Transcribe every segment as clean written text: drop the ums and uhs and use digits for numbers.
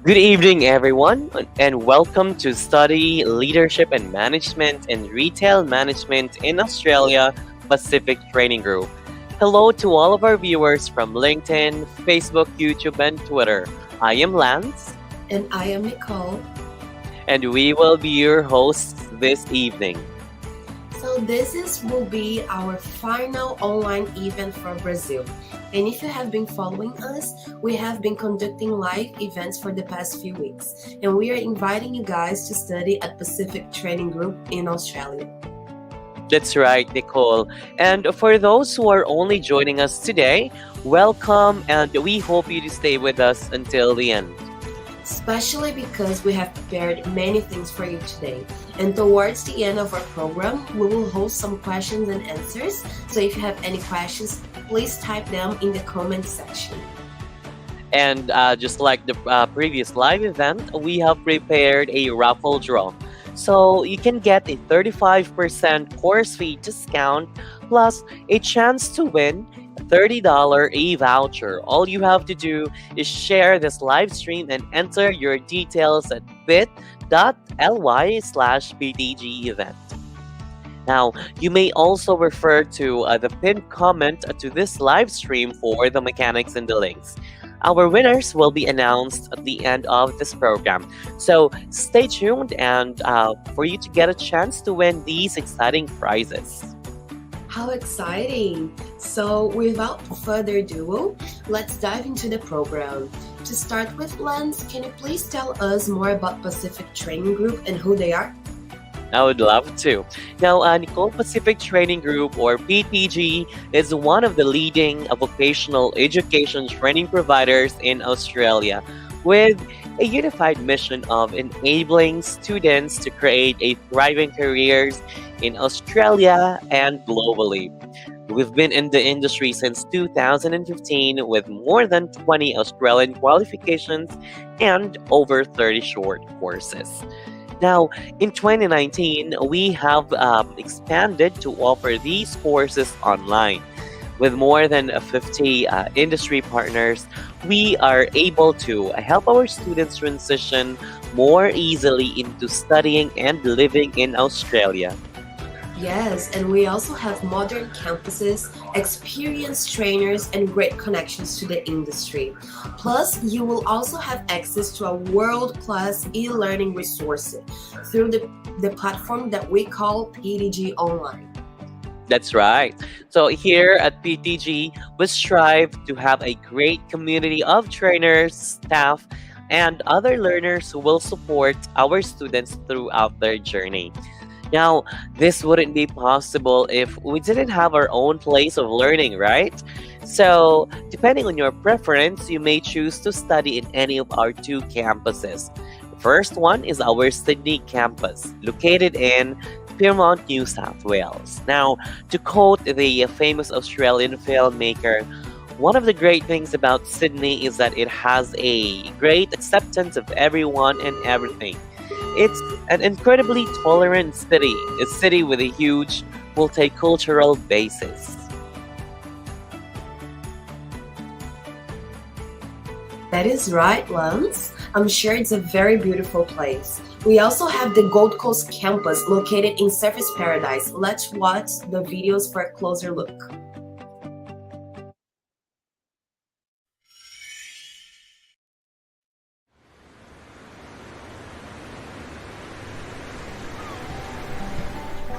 Good evening, everyone, and welcome to Study Leadership and Management and Retail Management in Australia Pacific Training Group. Hello to all of our viewers from LinkedIn, Facebook, YouTube, and Twitter. I am Lance, And I am Nicole. and we will be your hosts this evening. So will be our final online event for Brazil. And if you have been following us, we have been conducting live events for the past few weeks. And we are inviting you guys to study at Pacific Training Group in Australia. That's right, Nicole. And for those who are only joining us today, welcome, and we hope you to stay with us until the end. Especially because we have prepared many things for you today. And towards the end of our program, we will host some questions and answers. So if you have any questions, please type them in the comment section. And just like the previous live event, we have prepared a raffle draw. So you can get a 35% course fee discount plus a chance to win a $30 eVoucher. All you have to do is share this live stream and enter your details at bit.ly/PTG event. Now, you may also refer to the pinned comment to this live stream for the mechanics and the links. Our winners will be announced at the end of this program. So stay tuned and for you to get a chance to win these exciting prizes. How exciting! So without further ado, let's dive into the program. To start with, Lance, can you please tell us more about Pacific Training Group and who they are? I would love to. Now, Nicole Pacific Training Group, or PTG, is one of the leading vocational education training providers in Australia, with a unified mission of enabling students to create a thriving careers in Australia and globally. We've been in the industry since 2015 with more than 20 Australian qualifications and over 30 short courses. Now, in 2019, we have expanded to offer these courses online. With more than 50 industry partners, we are able to help our students transition more easily into studying and living in Australia. Yes, and we also have modern campuses, experienced trainers, and great connections to the industry. Plus, you will also have access to a world-class e-learning resources through the platform that we call PDG Online. That's right. So here at PTG, we strive to have a great community of trainers, staff, and other learners who will support our students throughout their journey. Now, this wouldn't be possible if we didn't have our own place of learning, right? So, depending on your preference, you may choose to study in any of our two campuses. The first one is our Sydney campus, located in Pyrmont, New South Wales. Now, to quote the famous Australian filmmaker, one of the great things about Sydney is that it has a great acceptance of everyone and everything. It's an incredibly tolerant city, a city with a huge multicultural basis. That is right, Lance. I'm sure it's a very beautiful place. We also have the Gold Coast campus located in Surfers Paradise. Let's watch the videos for a closer look.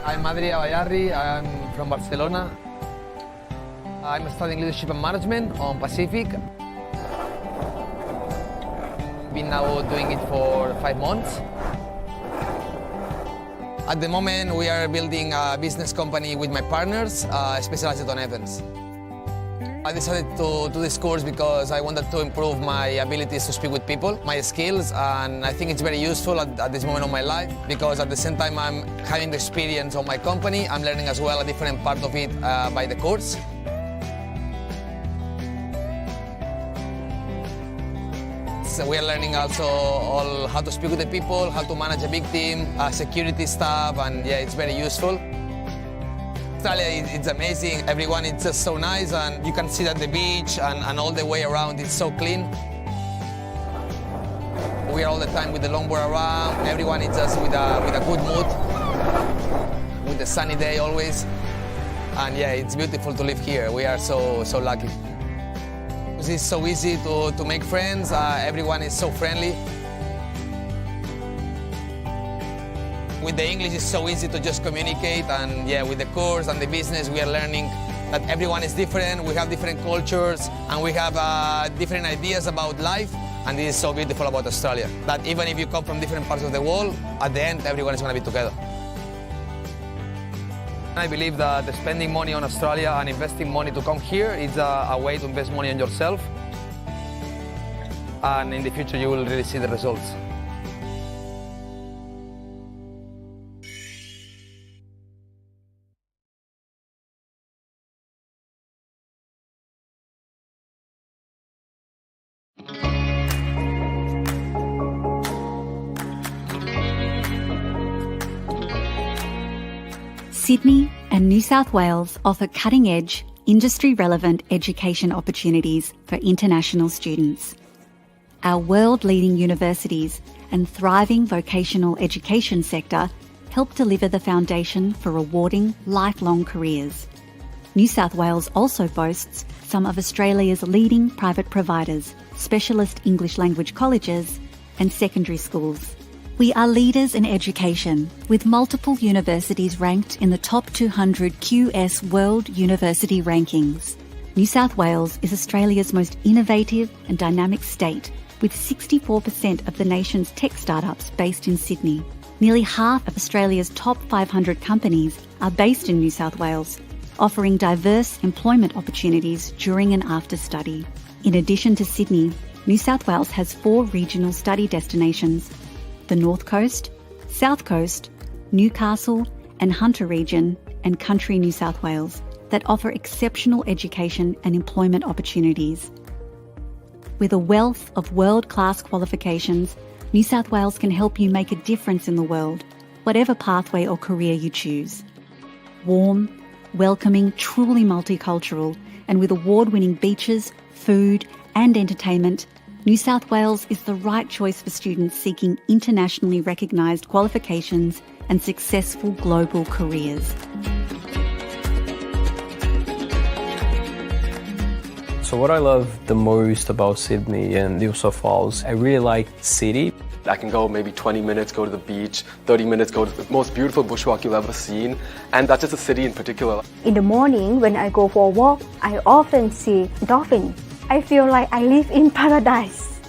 I'm Adria Bayarri, I'm from Barcelona. I'm studying leadership and management on Pacific. Been now doing it for 5 months. At the moment, we are building a business company with my partners, specialized on events. I decided to do this course because I wanted to improve my abilities to speak with people, my skills, and I think it's very useful at this moment of my life because at the same time I'm having the experience of my company, I'm learning as well a different part of it by the course. So we are learning also all how to speak with the people, how to manage a big team, security stuff, and yeah, it's very useful. Australia, it's amazing. Everyone is just so nice, and you can see that the beach and all the way around is so clean. We are all the time with the longboard around. Everyone is just with a good mood, with a sunny day always. And yeah, it's beautiful to live here. We are so lucky. It's so easy to make friends. Everyone is so friendly. With the English, it's so easy to just communicate. And yeah, with the course and the business, we are learning that everyone is different. We have different cultures and we have different ideas about life. And this is so beautiful about Australia, that even if you come from different parts of the world, at the end, everyone is going to be together. I believe that spending money on Australia and investing money to come here is a way to invest money on yourself. And in the future, you will really see the results. Sydney and New South Wales offer cutting-edge, industry-relevant education opportunities for international students. Our world-leading universities and thriving vocational education sector help deliver the foundation for rewarding lifelong careers. New South Wales also boasts some of Australia's leading private providers, specialist English language colleges and secondary schools. We are leaders in education, with multiple universities ranked in the top 200 QS World University Rankings. New South Wales is Australia's most innovative and dynamic state, with 64% of the nation's tech startups based in Sydney. Nearly half of Australia's top 500 companies are based in New South Wales, offering diverse employment opportunities during and after study. In addition to Sydney, New South Wales has 4 regional study destinations: the North Coast, South Coast, Newcastle and Hunter region, and Country New South Wales, that offer exceptional education and employment opportunities. With a wealth of world-class qualifications, New South Wales can help you make a difference in the world, whatever pathway or career you choose. Warm, welcoming, truly multicultural, and with award-winning beaches, food and entertainment, New South Wales is the right choice for students seeking internationally recognised qualifications and successful global careers. So what I love the most about Sydney and New South Wales, I really like the city. I can go maybe 20 minutes, go to the beach, 30 minutes, go to the most beautiful bushwalk you've ever seen. And that's just the city in particular. In the morning, when I go for a walk, I often see dolphins. I feel like I live in paradise.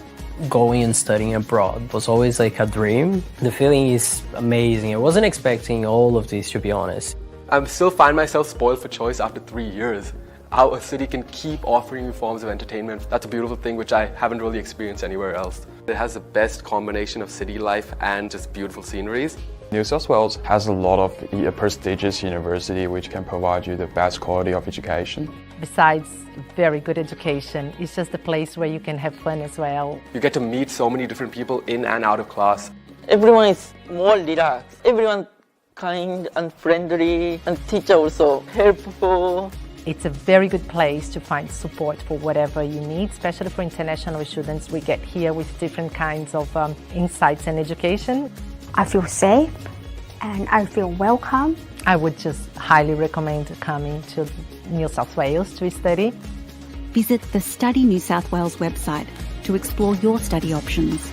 Going and studying abroad was always like a dream. The feeling is amazing. I wasn't expecting all of this, to be honest. I still find myself spoiled for choice after 3 years. How a city can keep offering you forms of entertainment, that's a beautiful thing which I haven't really experienced anywhere else. It has the best combination of city life and just beautiful sceneries. New South Wales has a lot of prestigious university which can provide you the best quality of education. Besides very good education, it's just a place where you can have fun as well. You get to meet so many different people in and out of class. Everyone is more relaxed. Everyone kind and friendly, and teacher also helpful. It's a very good place to find support for whatever you need, especially for international students. We get here with different kinds of insights and education. I feel safe and I feel welcome. I would just highly recommend coming to New South Wales to study. Visit the Study New South Wales website to explore your study options.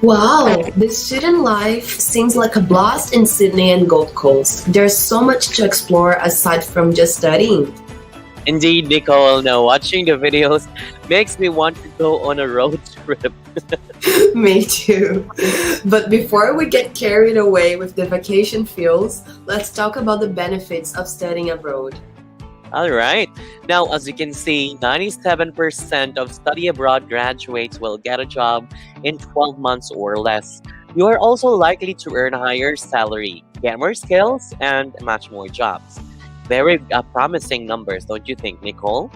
Wow, the student life seems like a blast in Sydney and Gold Coast. There's so much to explore aside from just studying. Indeed, Nicole. Now, watching the videos makes me want to go on a road trip. Me too. But before we get carried away with the vacation feels, let's talk about the benefits of studying abroad. All right. Now, as you can see, 97% of study abroad graduates will get a job in 12 months or less. You are also likely to earn a higher salary, get more skills, and much more jobs. Very promising numbers, don't you think, Nicole?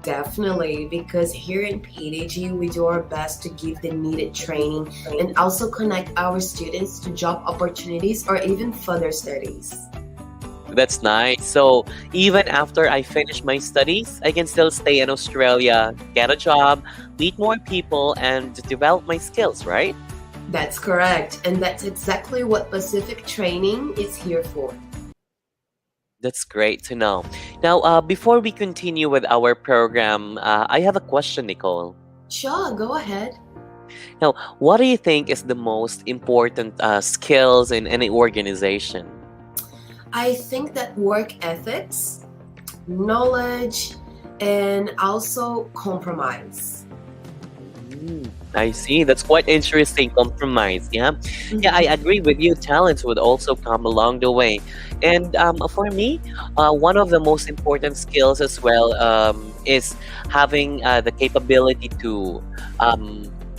Definitely, because here in PDG, we do our best to give the needed training and also connect our students to job opportunities or even further studies. That's nice. So even after I finish my studies, I can still stay in Australia, get a job, meet more people, and develop my skills, right? That's correct, and that's exactly what Pacific Training is here for. That's great to know. Now, before we continue with our program, I have a question, Nicole. Sure, go ahead. Now, what do you think is the most important skills in any organization? I think that work ethics, knowledge, and also compromise. I see. That's quite interesting. Compromise. Yeah. Yeah, I agree with you. Talents would also come along the way. And for me, one of the most important skills as well is having the capability to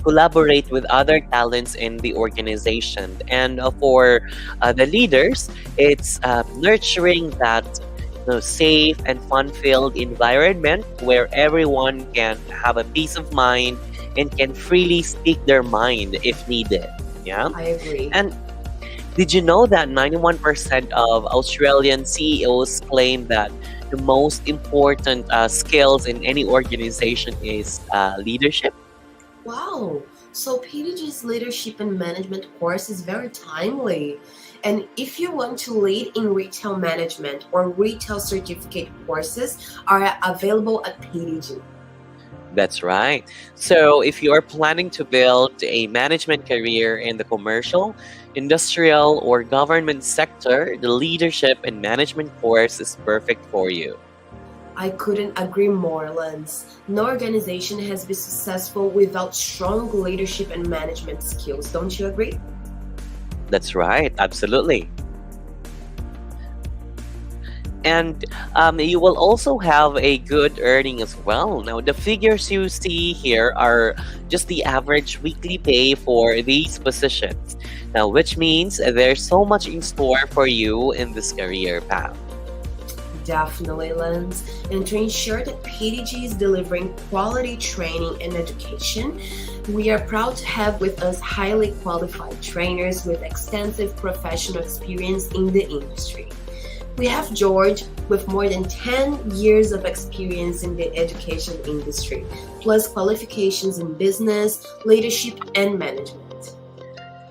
collaborate with other talents in the organization. And for the leaders, it's nurturing that safe and fun-filled environment where everyone can have a peace of mind and can freely speak their mind if needed. Yeah. I agree. And did you know that 91% of Australian CEOs claim that the most important skills in any organization is leadership? Wow, so PDG's leadership and management course is very timely. And if you want to lead in retail management or retail certificate courses are available at PDG. That's right. So if you are planning to build a management career in the commercial, industrial, or government sector, the leadership and management course is perfect for you. I couldn't agree more, Lance. No organization has been successful without strong leadership and management skills. Don't you agree? That's right. Absolutely. And you will also have a good earning as well. Now, the figures you see here are just the average weekly pay for these positions. Now, which means there's so much in store for you in this career path. Definitely, Lens. And to ensure that PDG is delivering quality training and education, we are proud to have with us highly qualified trainers with extensive professional experience in the industry. We have George with more than 10 years of experience in the education industry, plus qualifications in business, leadership, and management.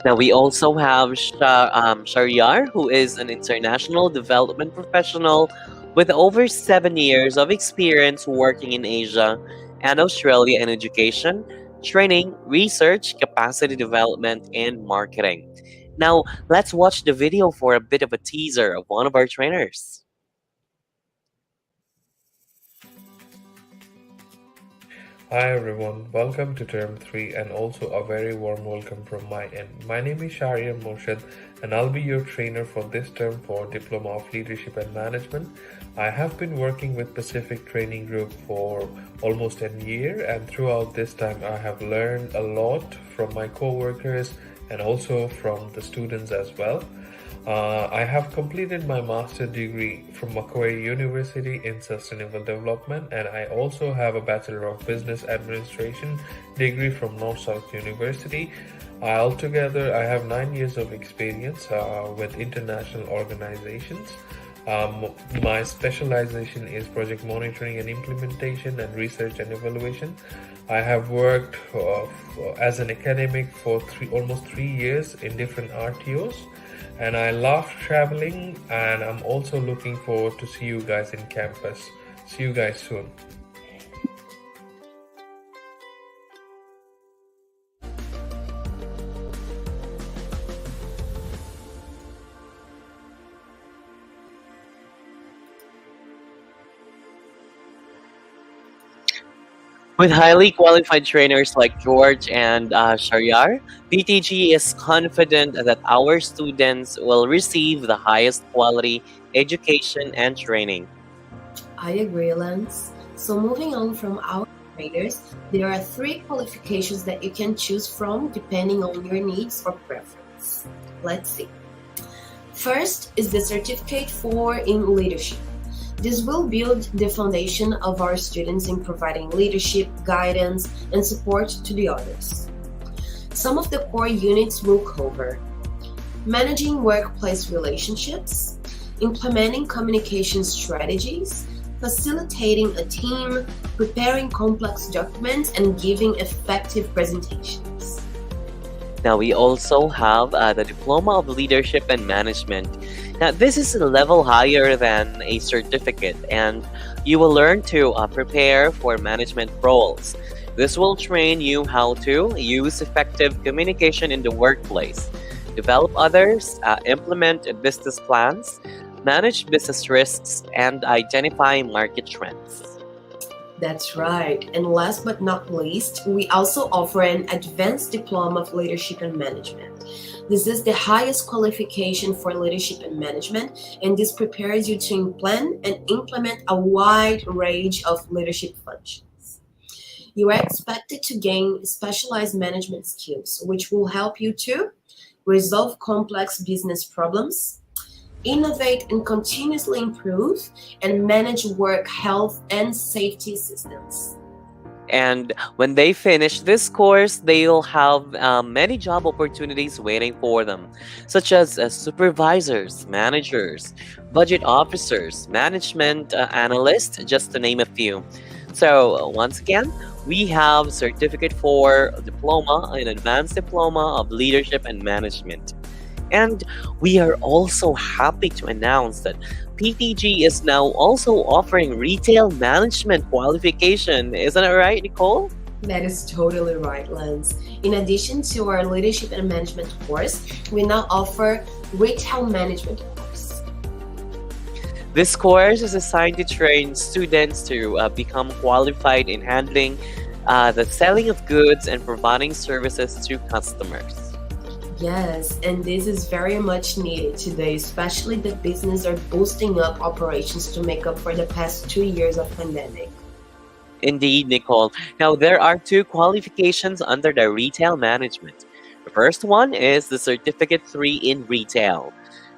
Now, we also have Sharyar, who is an international development professional with over 7 years of experience working in Asia and Australia in education, training, research, capacity development, and marketing. Now, let's watch the video for a bit of a teaser of one of our trainers. Hi everyone, welcome to term 3 and also a very warm welcome from my end. My name is Sharyar Morshid and I'll be your trainer for this term for Diploma of Leadership and Management. I have been working with Pacific Training Group for almost a year, and throughout this time I have learned a lot from my co-workers and also from the students as well. I have completed my master's degree from Macquarie University in Sustainable Development, and I also have a Bachelor of Business Administration degree from North-South University. Altogether, I have 9 years of experience with international organizations. My specialization is project monitoring and implementation and research and evaluation. I have worked as an academic for almost 3 years in different RTOs. And I love traveling, and I'm also looking forward to see you guys in campus. See you guys soon. With highly qualified trainers like George and Sharyar, PTG is confident that our students will receive the highest quality education and training. I agree, Lance. So moving on from our trainers, there are three qualifications that you can choose from depending on your needs or preference. Let's see. First is the Certificate 4 in Leadership. This will build the foundation of our students in providing leadership, guidance, and support to the others. Some of the core units will cover managing workplace relationships, implementing communication strategies, facilitating a team, preparing complex documents, and giving effective presentations. Now, we also have the Diploma of Leadership and Management. Now, this is a level higher than a certificate, and you will learn to prepare for management roles. This will train you how to use effective communication in the workplace, develop others, implement business plans, manage business risks, and identify market trends. That's right. And last but not least, we also offer an Advanced Diploma of Leadership and Management. This is the highest qualification for leadership and management, and this prepares you to plan and implement a wide range of leadership functions. You are expected to gain specialized management skills, which will help you to resolve complex business problems, innovate and continuously improve, and manage work health and safety systems. And when they finish this course, they'll have many job opportunities waiting for them, such as supervisors, managers, budget officers, management analysts, just to name a few. So, once again, we have Certificate 4 Diploma and Advanced Diploma of Leadership and Management. And we are also happy to announce that PTG is now also offering retail management qualification. Isn't it right, Nicole? That is totally right, Lance. In addition to our leadership and management course, we now offer retail management course. This course is designed to train students to become qualified in handling the selling of goods and providing services to customers. Yes, and this is very much needed today, especially that businesses are boosting up operations to make up for the past 2 years of pandemic. Indeed, Nicole. Now, there are two qualifications under the retail management. The first one is the Certificate 3 in Retail.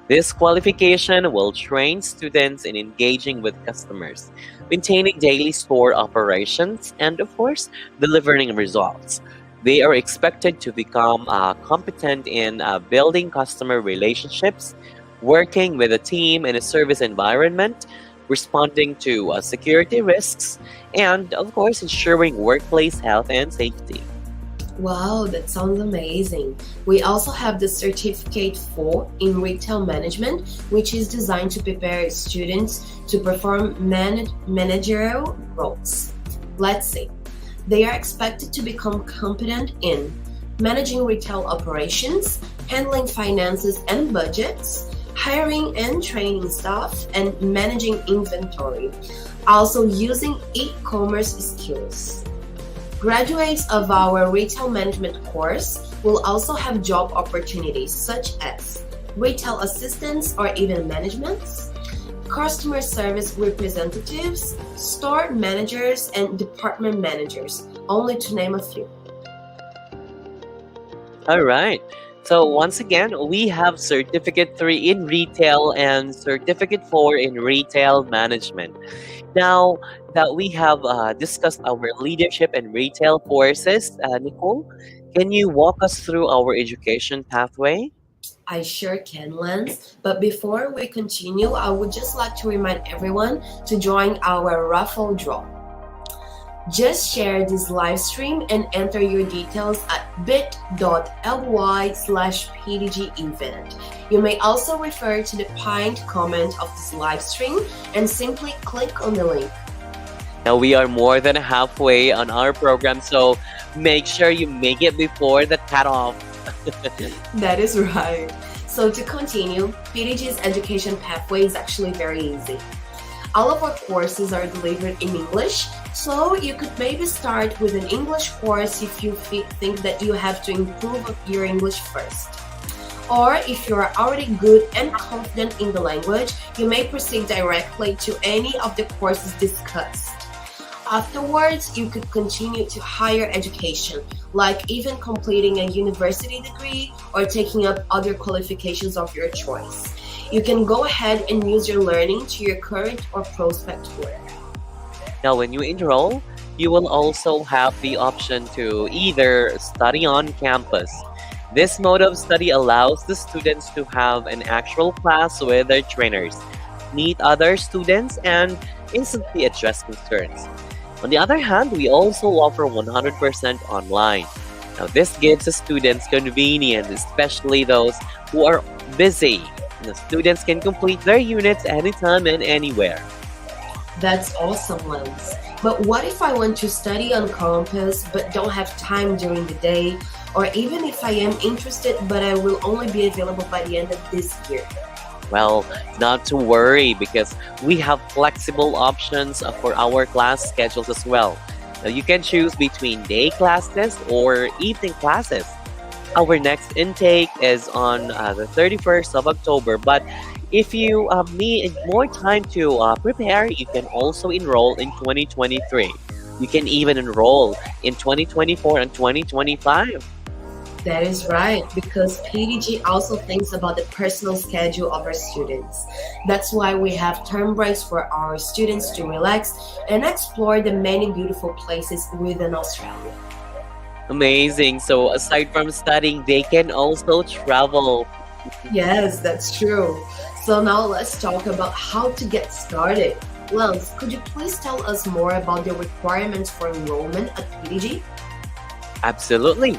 This qualification will train students in engaging with customers, maintaining daily store operations, and of course, delivering results. They are expected to become competent in building customer relationships, working with a team in a service environment, responding to security risks, and of course, ensuring workplace health and safety. Wow, that sounds amazing. We also have the Certificate 4 in Retail Management, which is designed to prepare students to perform managerial roles. Let's see. They are expected to become competent in managing retail operations, handling finances and budgets, hiring and training staff, and managing inventory. Also using e-commerce skills. Graduates of our retail management course will also have job opportunities such as retail assistants or even managements, customer service representatives, store managers, and department managers, only to name a few. All right. So once again, we have Certificate 3 in Retail and Certificate 4 in Retail Management. Now that we have discussed our leadership and retail courses, Nicole, can you walk us through our education pathway? I sure can, Lance. But before we continue, I would just like to remind everyone to join our raffle draw. Just share this live stream and enter your details at bit.ly/PDG event. You may also refer to the pinned comment of this live stream and simply click on the link. Now we are more than halfway on our program, so make sure you make it before the cutoff. That is right. So to continue, PDG's education pathway is actually very easy. All of our courses are delivered in English, so you could maybe start with an English course if you think that you have to improve your English first. Or if you are already good and confident in the language, you may proceed directly to any of the courses discussed. Afterwards, you could continue to higher education, like even completing a university degree or taking up other qualifications of your choice. You can go ahead and use your learning to your current or prospect work. Now, when you enroll, you will also have the option to either study on campus. This mode of study allows the students to have an actual class with their trainers, meet other students, and instantly address concerns. On the other hand, we also offer 100% online. Now, this gives the students convenience, especially those who are busy. The students can complete their units anytime and anywhere. That's awesome, Lance. But what if I want to study on campus but don't have time during the day? Or even if I am interested but I will only be available by the end of this year? Well, not to worry because we have flexible options for our class schedules as well. Now, you can choose between day classes or evening classes. Our next intake is on the 31st of October, but if you need more time to prepare, you can also enroll in 2023. You can even enroll in 2024 and 2025. That is right, because PDG also thinks about the personal schedule of our students. That's why we have term breaks for our students to relax and explore the many beautiful places within Australia. Amazing. So aside from studying, they can also travel. Yes, that's true. So now let's talk about how to get started. Lance, could you please tell us more about the requirements for enrollment at PDG? Absolutely.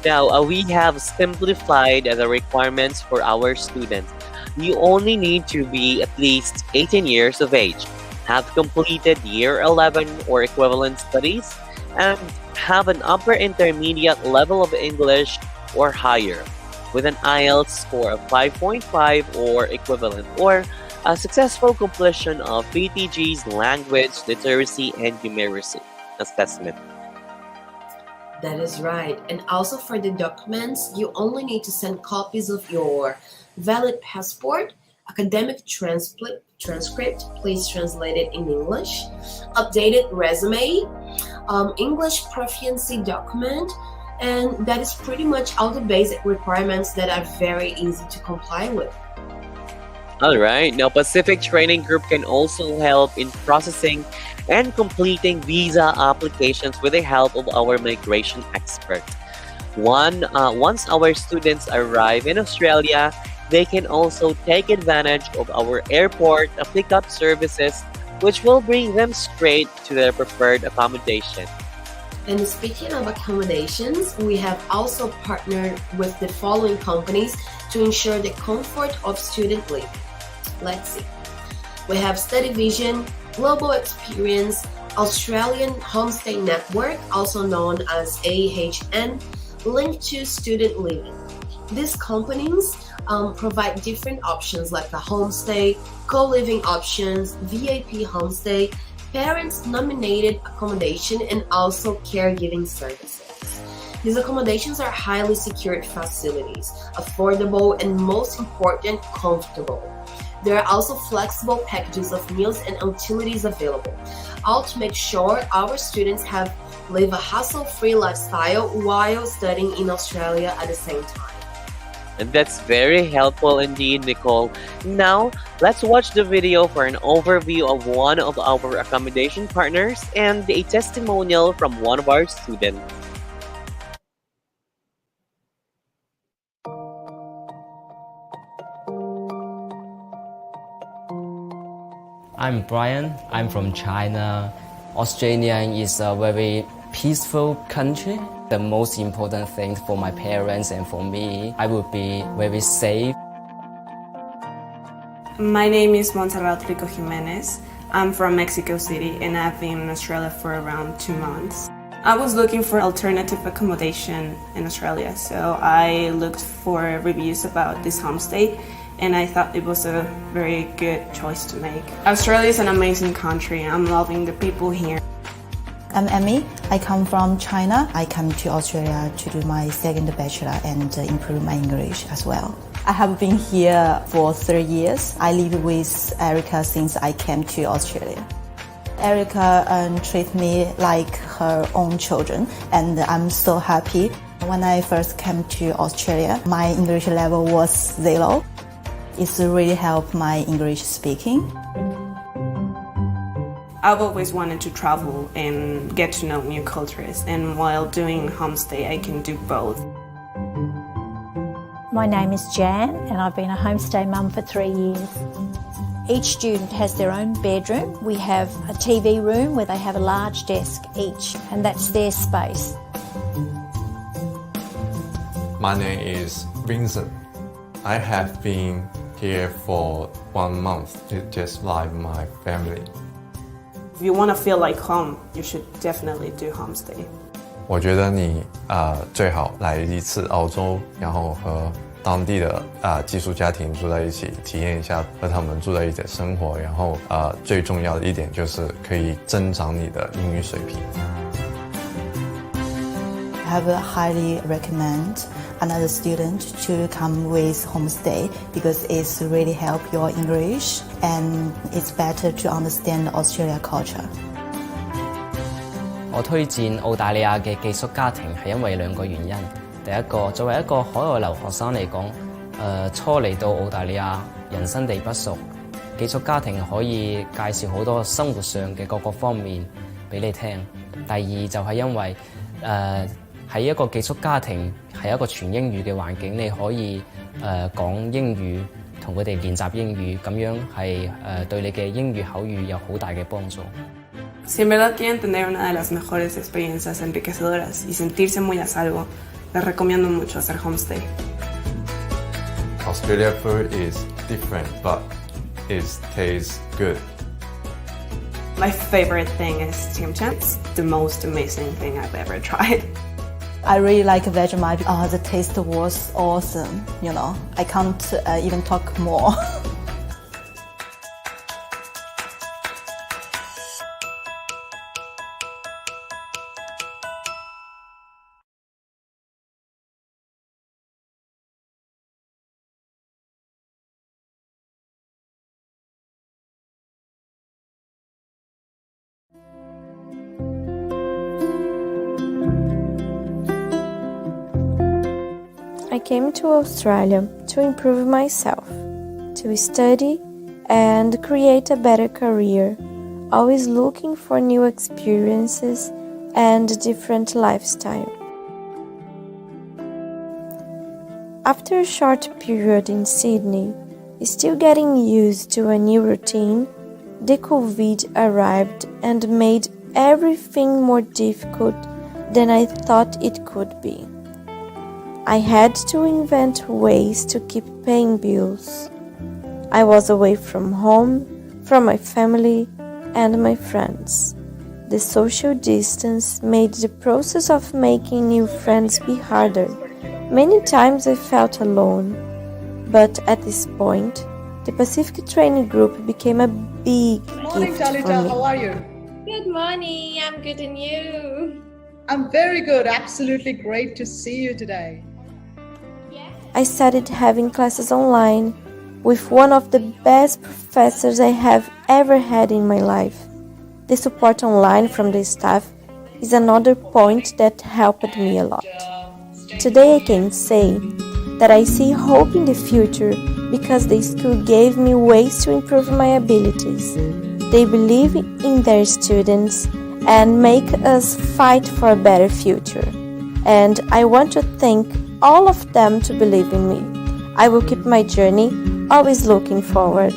Now, we have simplified the requirements for our students. You only need to be at least 18 years of age, have completed year 11 or equivalent studies, and have an upper intermediate level of English or higher, with an IELTS score of 5.5 or equivalent, or a successful completion of PTG's language literacy and numeracy assessment. That is right. And also for the documents, you only need to send copies of your valid passport, academic transcript, please translate it in English, updated resume, English proficiency document, and that is pretty much all the basic requirements that are very easy to comply with. All right. Now, Pacific Training Group can also help in processing and completing visa applications with the help of our migration expert. Once our students arrive in Australia, they can also take advantage of our airport pickup services, which will bring them straight to their preferred accommodation. And speaking of accommodations, we have also partnered with the following companies to ensure the comfort of student living. Let's see. We have Study Vision, Global Experience, Australian Homestay Network, also known as AHN, linked to Student Living. These companies provide different options like a homestay, co-living options, VIP homestay, parents-nominated accommodation, and also caregiving services. These accommodations are highly secured facilities, affordable, and most important, comfortable. There are also flexible packages of meals and utilities available, all to make sure our students live a hassle-free lifestyle while studying in Australia at the same time. And that's very helpful indeed, Nicole. Now, let's watch the video for an overview of one of our accommodation partners and a testimonial from one of our students. I'm Brian. I'm from China. Australia is a very peaceful country. The most important thing for my parents and for me, I would be very safe. My name is Montserrat Rico Jimenez. I'm from Mexico City and I've been in Australia for around 2 months. I was looking for alternative accommodation in Australia, so I looked for reviews about this homestay and I thought it was a very good choice to make. Australia is an amazing country. I'm loving the people here. I'm Emmy. I come from China. I come to Australia to do my second bachelor and improve my English as well. I have been here for 3 years. I live with Erica since I came to Australia. Erica treats me like her own children, and I'm so happy. When I first came to Australia, my English level was 0. It's really helped my English speaking. I've always wanted to travel and get to know new cultures, and while doing homestay, I can do both. My name is Jan, and I've been a homestay mum for 3 years. Each student has their own bedroom. We have a TV room where they have a large desk each, and that's their space. My name is Vincent. I have been here for 1 month. It's just like my family. If you want to feel like home, you should definitely do homestay. 我觉得你最好来一次澳洲，然后和当地的寄宿家庭住在一起，体验一下和他们住在一起的生活。然后最重要的一点就是可以增长你的英语水平。I have highly recommend another student to come with homestay because it's really help your English and it's better to understand Australia culture. 我推薦澳大利亞嘅寄宿家庭係因為2個原因。第一個，作為一個海外留學生嚟講，初嚟到澳大利亞，人生地不熟，寄宿家庭可以介紹好多生活上嘅各個方面俾你聽。第二就係因為喺一個寄宿家庭係一個全英語嘅環境，你可以講英語，同佢哋練習英語，咁樣係對你嘅英語口語有好大嘅幫助。Si en verdad quieren tener una de las mejores experiencias enriquecedoras y sentirse muy a salvo, les recomiendo mucho hacer homestay. Australia food is different, but it tastes good. My favorite thing is Tim Chams, the most amazing thing I've ever tried. I really like Vegemite. The taste was awesome. You know, I can't even talk more. I came to Australia to improve myself, to study and create a better career, always looking for new experiences and different lifestyle. After a short period in Sydney, still getting used to a new routine, the COVID arrived and made everything more difficult than I thought it could be. I had to invent ways to keep paying bills. I was away from home, from my family and my friends. The social distance made the process of making new friends be harder. Many times I felt alone, but at this point, the Pacific Training Group became a big gift for me. How are you? Good morning, I'm good and you? I'm very good, absolutely great to see you today. I started having classes online with one of the best professors I have ever had in my life. The support online from the staff is another point that helped me a lot. Today I can say that I see hope in the future because the school gave me ways to improve my abilities. They believe in their students and make us fight for a better future. And I want to thank all of them to believe in me. I will keep my journey, always looking forward.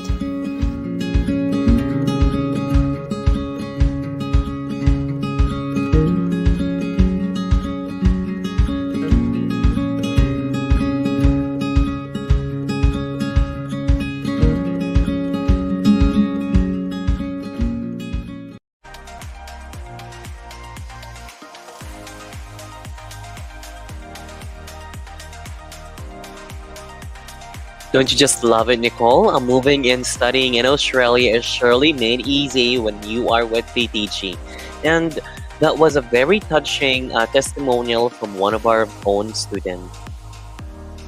Don't you just love it, Nicole? Moving and studying in Australia is surely made easy when you are with PTG. And that was a very touching testimonial from one of our own students.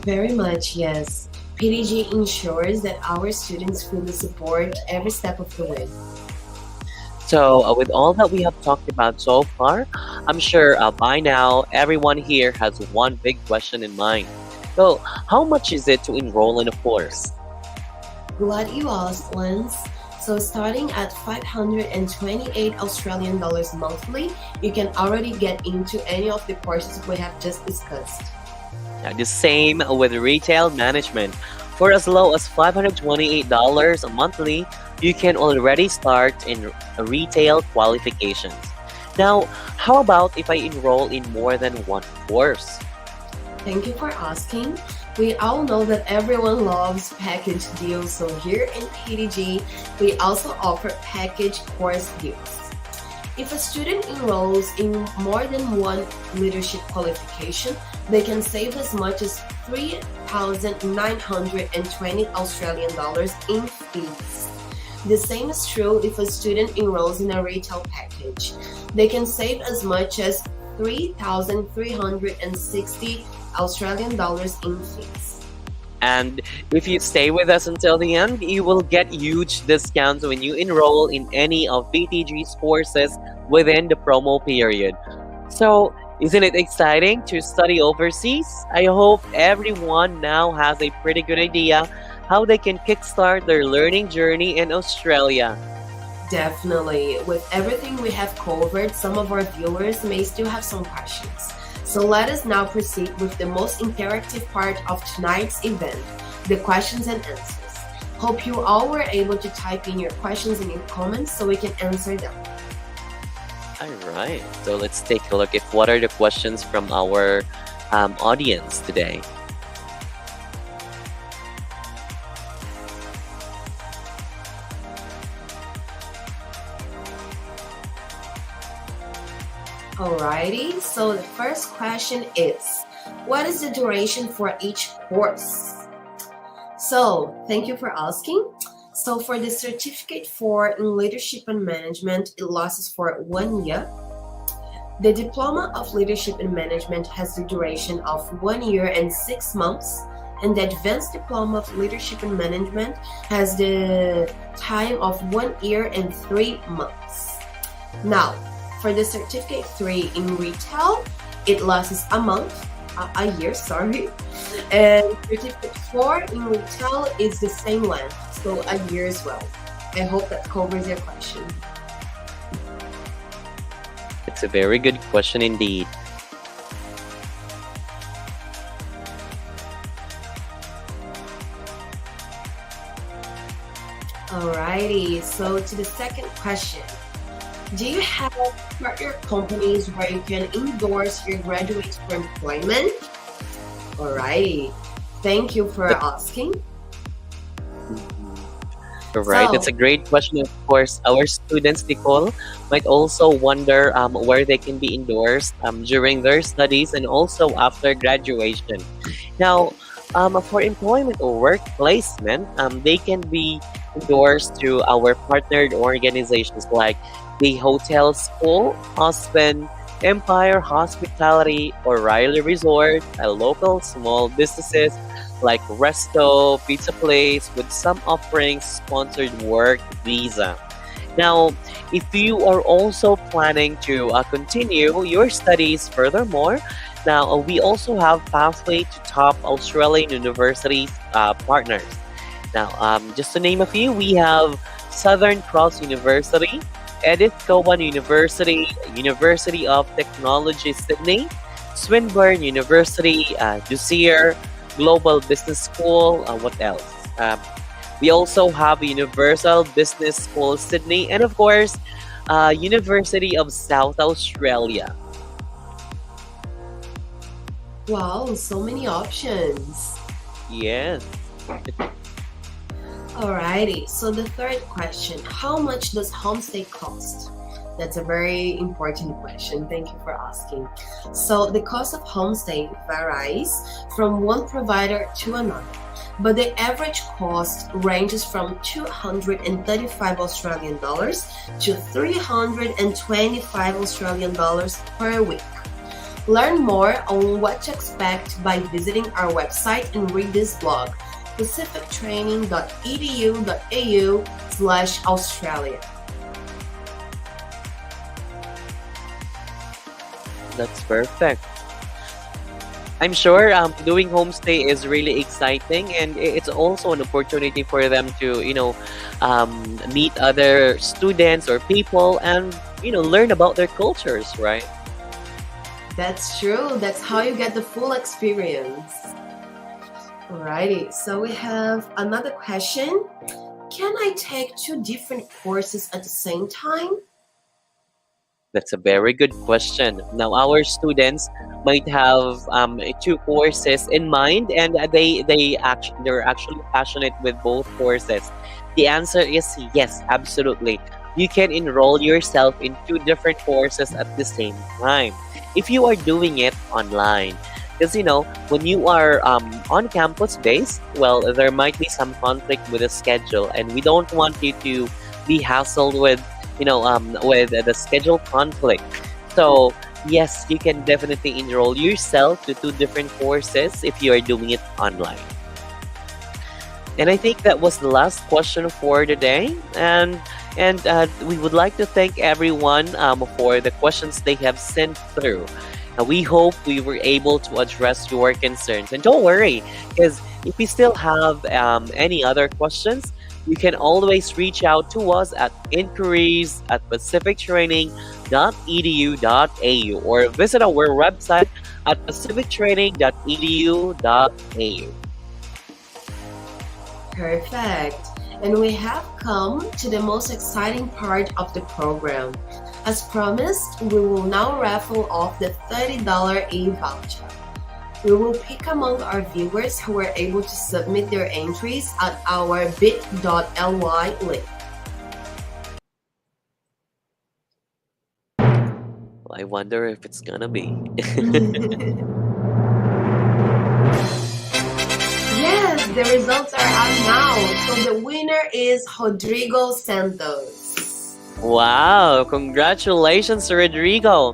Very much, yes. PDG ensures that our students feel the support every step of the way. So, with all that we have talked about so far, I'm sure by now everyone here has one big question in mind. So, how much is it to enroll in a course? Glad you asked, Lance. So starting at 528 Australian dollars monthly, you can already get into any of the courses we have just discussed. Now, the same with retail management. For as low as $528 monthly, you can already start in retail qualifications. Now, how about if I enroll in more than one course? Thank you for asking. We all know that everyone loves package deals, so here in PDG, we also offer package course deals. If a student enrolls in more than one leadership qualification, they can save as much as 3,920 Australian dollars in fees. The same is true if a student enrolls in a retail package. They can save as much as 3,360 Australian dollars in fees. And if you stay with us until the end, you will get huge discounts when you enroll in any of BTG's courses within the promo period. So, isn't it exciting to study overseas? I hope everyone now has a pretty good idea how they can kickstart their learning journey in Australia. Definitely. With everything we have covered, some of our viewers may still have some questions. So let us now proceed with the most interactive part of tonight's event, the questions and answers. Hope you all were able to type in your questions in the comments so we can answer them. All right, so let's take a look at what are the questions from our audience today. Alrighty, so the first question is, what is the duration for each course? So, thank you for asking. So for the certificate in leadership and management, it lasts for 1 year. The diploma of leadership and management has the duration of 1 year and 6 months. And the advanced diploma of leadership and management has the time of 1 year and 3 months. Now, for the certificate 3 in retail, it lasts a year, and certificate 4 in retail is the same length, so a year as well. I hope that covers your question. It's a very good question indeed. Alrighty, so to the second question. Do you have partner companies where you can endorse your graduates for employment? Alrighty, thank you for asking. All right, that's a great question. Of course, our students, Nicole, might also wonder where they can be endorsed during their studies and also after graduation. Now, for employment or work placement, they can be endorsed through our partnered organizations like the Hotel School, Aspen, Empire Hospitality, O'Reilly Resort, local small businesses like Resto, Pizza Place, with some offering sponsored work visa. Now, if you are also planning to continue your studies furthermore, now we also have pathway to top Australian universities partners. Now, just to name a few, we have Southern Cross University, Edith Cowan University, University of Technology Sydney, Swinburne University, Jussier, Global Business School, what else? We also have Universal Business School Sydney, and of course, University of South Australia. Wow, so many options. Yes. Alrighty, so the third question, how much does homestay cost? That's a very important question. Thank you for asking. So the cost of homestay varies from one provider to another, but the average cost ranges from 235 Australian dollars to 325 Australian dollars per week. Learn more on what to expect by visiting our website and read this blog, pacifictraining.edu.au/Australia. That's perfect. I'm sure doing homestay is really exciting, and it's also an opportunity for them to, meet other students or people and, learn about their cultures, right? That's true. That's how you get the full experience. Alrighty, so we have another question. Can I take 2 different courses at the same time? That's a very good question. Now, our students might have 2 courses in mind, and they're actually passionate with both courses. The answer is yes, absolutely. You can enroll yourself in 2 different courses at the same time if you are doing it online. Because when you are on campus based, well, there might be some conflict with the schedule, and we don't want you to be hassled with with the schedule conflict. So yes, you can definitely enroll yourself to 2 different courses if you are doing it online. And I think that was the last question for today. And we would like to thank everyone for the questions they have sent through. We hope we were able to address your concerns. And don't worry, because if you still have any other questions, you can always reach out to us at inquiries@pacifictraining.edu.au or visit our website at pacifictraining.edu.au. Perfect. And we have come to the most exciting part of the program. As promised, we will now raffle off the $30 eVoucher. We will pick among our viewers who were able to submit their entries at our bit.ly link. I wonder if it's gonna be. Yes, the results are out now. So the winner is Rodrigo Santos. Wow, congratulations, Rodrigo.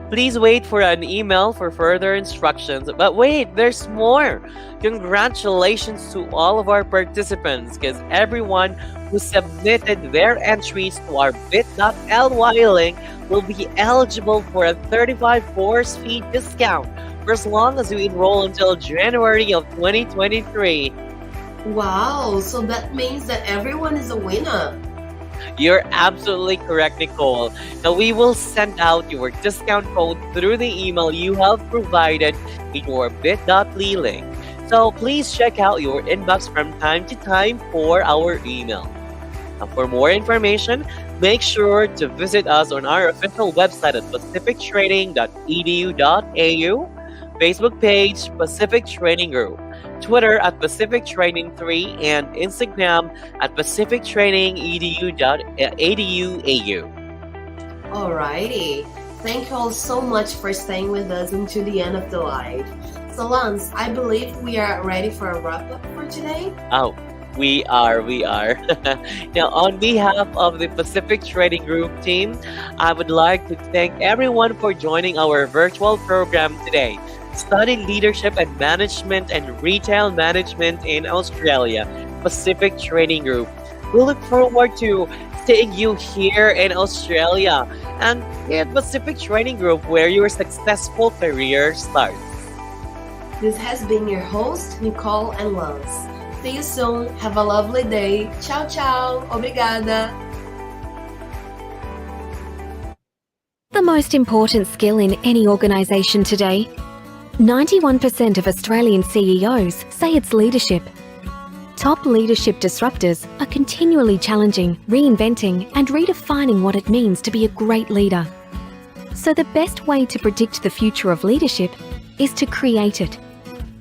Please wait for an email for further instructions. But wait, there's more. Congratulations to all of our participants, because everyone who submitted their entries to our bit.ly link will be eligible for a 35 course fee discount for as long as you enroll until January of 2023. Wow, so that means that everyone is a winner. You're absolutely correct, Nicole. Now, we will send out your discount code through the email you have provided in your bit.ly link. So please check out your inbox from time to time for our email. Now, for more information, make sure to visit us on our official website at pacifictraining.edu.au, Facebook page Pacific Training Group, Twitter at Pacific Training 3, and Instagram at Pacific Training edu.au. Alrighty. Thank you all so much for staying with us until the end of the live. So Lance, I believe we are ready for a wrap-up for today. Oh, we are. Now, on behalf of the Pacific Trading Group team, I would like to thank everyone for joining our virtual program today. Study Leadership and Management and Retail Management in Australia, Pacific Trading Group. We look forward to seeing you here in Australia and at Pacific Trading Group, where your successful career starts. This has been your host, Nicole and Lance. See you soon. Have a lovely day. Ciao, ciao. Obrigada. The most important skill in any organisation today. 91% of Australian CEOs say it's leadership. Top leadership disruptors are continually challenging, reinventing, and redefining what it means to be a great leader. So the best way to predict the future of leadership is to create it.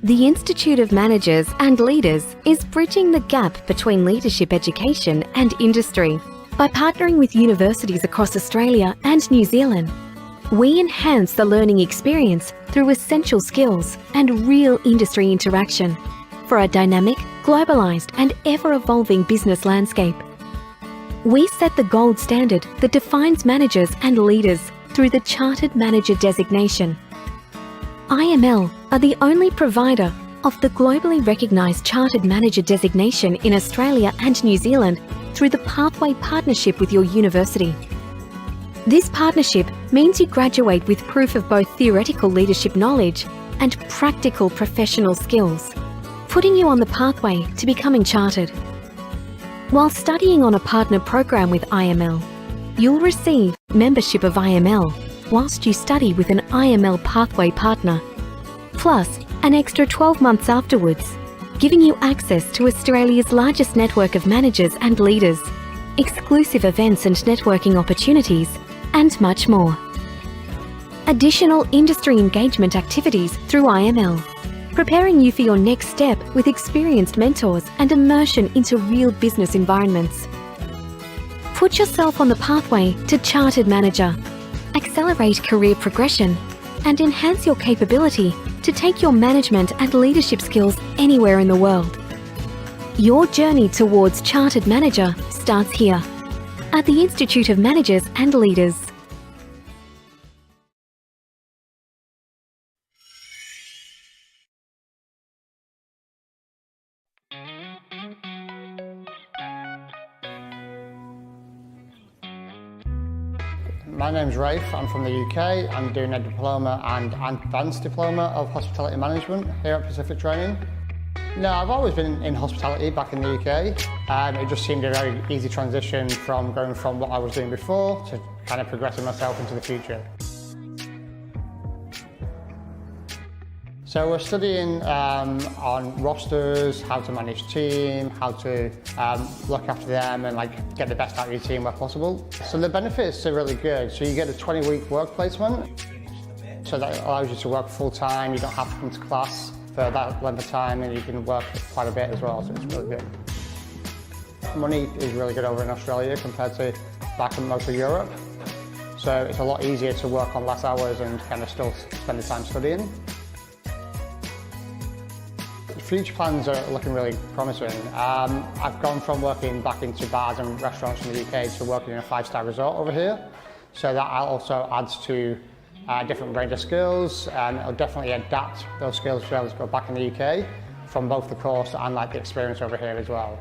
The Institute of Managers and Leaders is bridging the gap between leadership education and industry. By partnering with universities across Australia and New Zealand, we enhance the learning experience through essential skills and real industry interaction for a dynamic, globalised and ever-evolving business landscape. We set the gold standard that defines managers and leaders through the Chartered Manager designation. IML are the only provider of the globally recognised Chartered Manager designation in Australia and New Zealand through the Pathway Partnership with your university. This partnership means you graduate with proof of both theoretical leadership knowledge and practical professional skills, putting you on the pathway to becoming chartered. While studying on a partner program with IML, you'll receive membership of IML whilst you study with an IML Pathway partner, plus an extra 12 months afterwards, giving you access to Australia's largest network of managers and leaders, exclusive events and networking opportunities, and much more. Additional industry engagement activities through IML, preparing you for your next step with experienced mentors and immersion into real business environments. Put yourself on the pathway to Chartered Manager, accelerate career progression, and enhance your capability to take your management and leadership skills anywhere in the world. Your journey towards Chartered Manager starts here, at the Institute of Managers and Leaders. My name's Rafe, I'm from the UK. I'm doing a diploma and advanced diploma of hospitality management here at Pacific Training. No, I've always been in hospitality back in the UK. It just seemed a very easy transition from going from what I was doing before to kind of progressing myself into the future. So we're studying on rosters, how to manage team, how to look after them and get the best out of your team where possible. So the benefits are really good. So you get a 20-week work placement. So that allows you to work full time. You don't have to come to class for that length of time and you can work quite a bit as well, so it's really good. Money is really good over in Australia compared to back in most of Europe. So it's a lot easier to work on less hours and kind of still spend the time studying. Future plans are looking really promising. I've gone from working back into bars and restaurants in the UK to working in a 5-star resort over here. So that also adds to a different range of skills, and it'll definitely adapt those skills to be able to go back in the UK from both the course and the experience over here as well.